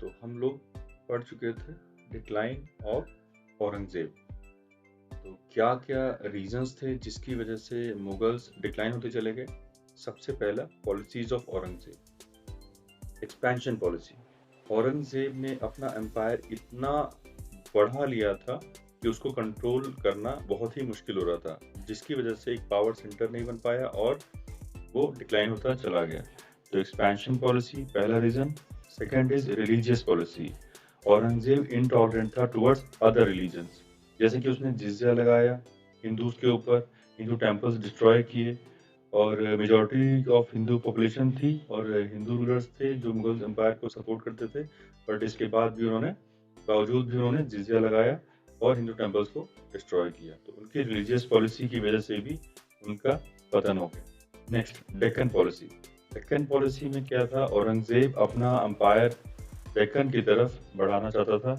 तो हम लोग पढ़ चुके थे डिक्लाइन ऑफ औरंगजेब। तो क्या क्या रीजंस थे जिसकी वजह से मुगल्स डिक्लाइन होते चले गए। सबसे पहला, policies of Aurangzeb. Expansion policy. Aurangzeb ने अपना एम्पायर इतना बढ़ा लिया था कि उसको कंट्रोल करना बहुत ही मुश्किल हो रहा था, जिसकी वजह से एक पावर सेंटर नहीं बन पाया और वो डिक्लाइन होता चला गया। तो एक्सपेंशन पॉलिसी पहला reason. Second is religious policy. Aurangzeb intolerant था टुवर्ड्स अदर रिलीजन्स, जैसे कि उसने जिजिया लगाया हिंदूज के ऊपर, हिंदू टेम्पल्स डिस्ट्रॉय किए, और मेजॉरिटी ऑफ हिंदू पॉपुलेशन थी और हिंदू रूलर्स थे जो मुगल एम्पायर को सपोर्ट करते थे। बट इसके बावजूद भी उन्होंने जिजिया लगाया और हिंदू टेम्पल्स को डिस्ट्रॉय किया। तो उनकी रिलीजियस पॉलिसी की वजह से भी उनका पतन हो गया। Next, Deccan policy. Deccan policy में क्या था, औरंगजेब अपना एम्पायर डेक्कन की तरफ बढ़ाना चाहता था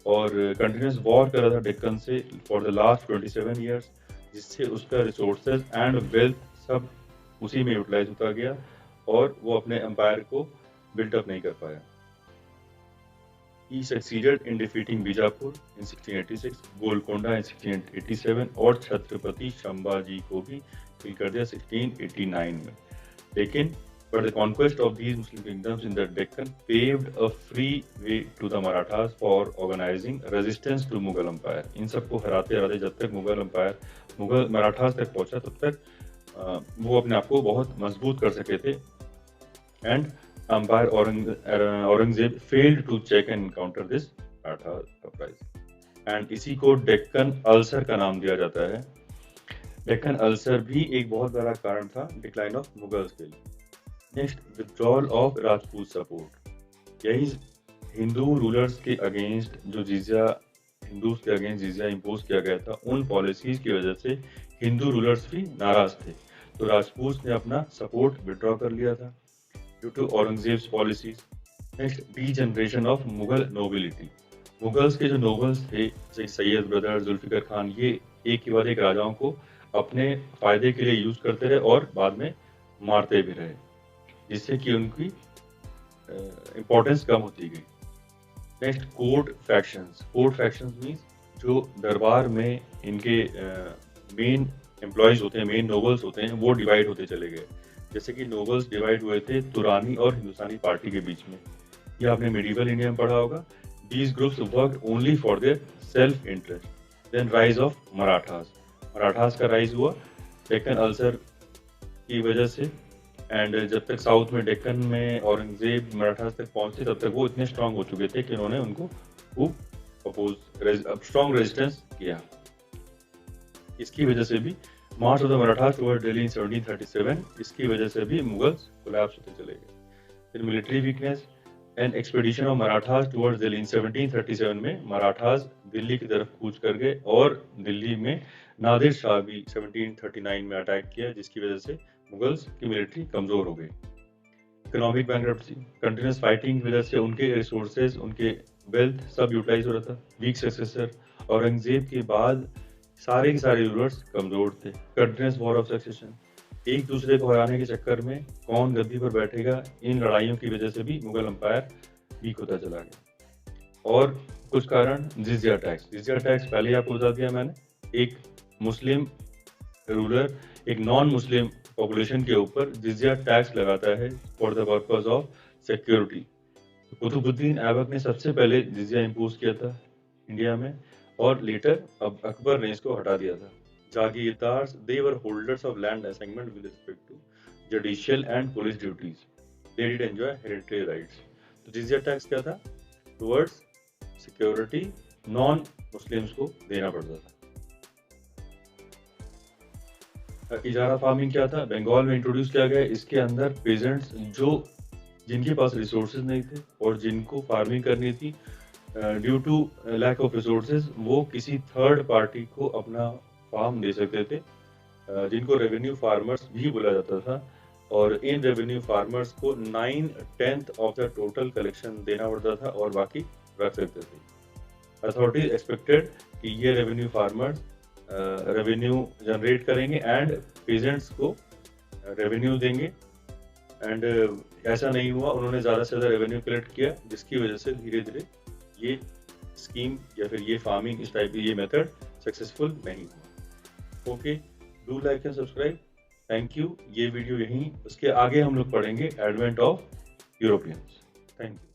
और कंटिन्यूस वॉर कर रहा था डेक्कन से फॉर द लास्ट 27 ईयर्स, जिससे उसका रिसोर्सेज एंड वेल्थ सब उसी में यूटिलाइज होता गया और वो अपने एम्पायर को बिल्टअप नहीं कर पाया। He succeeded in defeating Bijapur in 1686, Golconda in 1687 और छत्रपति संभाजी को भी किल कर दिया 1689 में। लेकिन but the conquest of these Muslim kingdoms in the Deccan paved a free way to the Marathas for organizing resistance to Mughal Empire. इन सबको हराते हराते जब तक मुगल मराठास तक पहुंचा, तब तक वो अपने आप को बहुत मजबूत कर सके थे। And empire Aurangzeb failed to check and counter this Maratha uprising, and इसी को डेक्कन अल्सर का नाम दिया जाता है। डेक्कन अल्सर भी एक बहुत बड़ा कारण था डिक्लाइन ऑफ मुगल्स के लिए। Next, withdrawal of Rajput support. यही हिंदू रूलर्स के अगेंस्ट जो हिंदूज के अगेंस्ट जिजिया इम्पोज किया गया था, उन पॉलिसीज की वजह से हिंदू रूलर्स भी नाराज थे, तो राजपूत ने अपना सपोर्ट विथड्रॉ कर लिया था due to Aurangzeb's policies. Next, degeneration of Mughal nobility. Mughals के जो नोबल्स थे जैसे सैयद ब्रदर, जुल्फिकर खान, ये एक के बाद एक राजाओं को अपने फायदे के लिए यूज करते रहे और बाद में मारते भी रहे, जिससे कि उनकी इम्पोर्टेंस कम होती गई। Next, court factions. Court factions means जो दरबार में इनके मेन एम्प्लॉयज होते हैं, मेन नोबल्स होते हैं, वो डिवाइड होते चले गए। जैसे कि नोबल्स डिवाइड हुए थे तुरानी और हिंदुस्तानी पार्टी के बीच में, यह आपने मेडिवल इंडिया में पढ़ा होगा। These groups worked only for their self interest. Then rise of Marathas का राइज हुआ डेक्कन अल्सर की वजह से, एंड जब तक साउथ में डेक्कन में औरंगजेब मराठास तक पहुंचे, तब तक वो इतने स्ट्रांग हो चुके थे कि उन्होंने उनको खूब स्ट्रांग रेजिस्टेंस किया। इसकी वजह से भी march of the Marathas toward Delhi in 1737, इसकी वजह से भी मुगल्स कोलैप्स होते चले गए। फिर military weakness and expedition of Marathas towards Delhi in 1737 में मराठास दिल्ली की तरफ कूच कर गए और दिल्ली में नादिर शाह भी 1739 में अटैक किया, जिसकी वजह से मुगल्स की मिलिट्री कमजोर हो गई। इकोनॉमिक बैंकरप्सी, कंटिन्यूस फाइटिंग की वजह से उनके रिसोर्सेज, उनके वेल्थ सब यूटिलाइज हो रहा था। वीक सक्सेसर, औरंगजेब के बाद सारे के सारे रूलर्स कमजोर थे। कंटिन्यूस वॉर ऑफ सक्सेशन, एक दूसरे को हराने के चक्कर में कौन गद्दी पर बैठेगा, इन लड़ाइयों की वजह से भी मुगल एम्पायर वीक होता चला गया। और कुछ कारण, जिजिया टैक्स। जिजिया टैक्स पहले आपको बता दिया मैंने, एक मुस्लिम रूलर एक नॉन मुस्लिम पॉपुलेशन के ऊपर जिजिया टैक्स लगाता है for the purpose of security. Qutbuddin Aibak ने सबसे पहले जिजिया इम्पोज किया था इंडिया में, और लेटर अब अकबर ने इसको हटा दिया था। जागीरदार, they were holders of land assignment with respect to judicial and police duties. They did enjoy hereditary rights. तो जिजिया टैक्स क्या था, टुवर्ड्स सिक्योरिटी नॉन मुस्लिम्स को देना पड़ता था। इजारा फार्मिंग क्या था, बंगाल में इंट्रोड्यूस किया गया। इसके अंदर पेजेंट्स जिनके पास रिसोर्सेज नहीं थे और जिनको फार्मिंग करनी थी, due to lack of resources, वो किसी थर्ड पार्टी को अपना फार्म दे सकते थे, जिनको रेवेन्यू फार्मर्स भी बोला जाता था। और इन रेवेन्यू फार्मर्स को 9/10 ऑफ द टोटल कलेक्शन देना पड़ता था और बाकी रख सकते थे। अथॉरिटीज एक्सपेक्टेड कि ये रेवेन्यू फार्मर्स रेवेन्यू जनरेट करेंगे एंड पेजेंट्स को रेवेन्यू देंगे एंड ऐसा नहीं हुआ, उन्होंने ज़्यादा से ज़्यादा रेवेन्यू कलेक्ट किया, जिसकी वजह से धीरे धीरे ये स्कीम या फिर ये फार्मिंग, इस टाइप की ये मेथड सक्सेसफुल नहीं हुआ। Okay, do like and subscribe. Thank you. ये वीडियो यहीं, उसके आगे हम लोग पढ़ेंगे advent of Europeans. Thank you.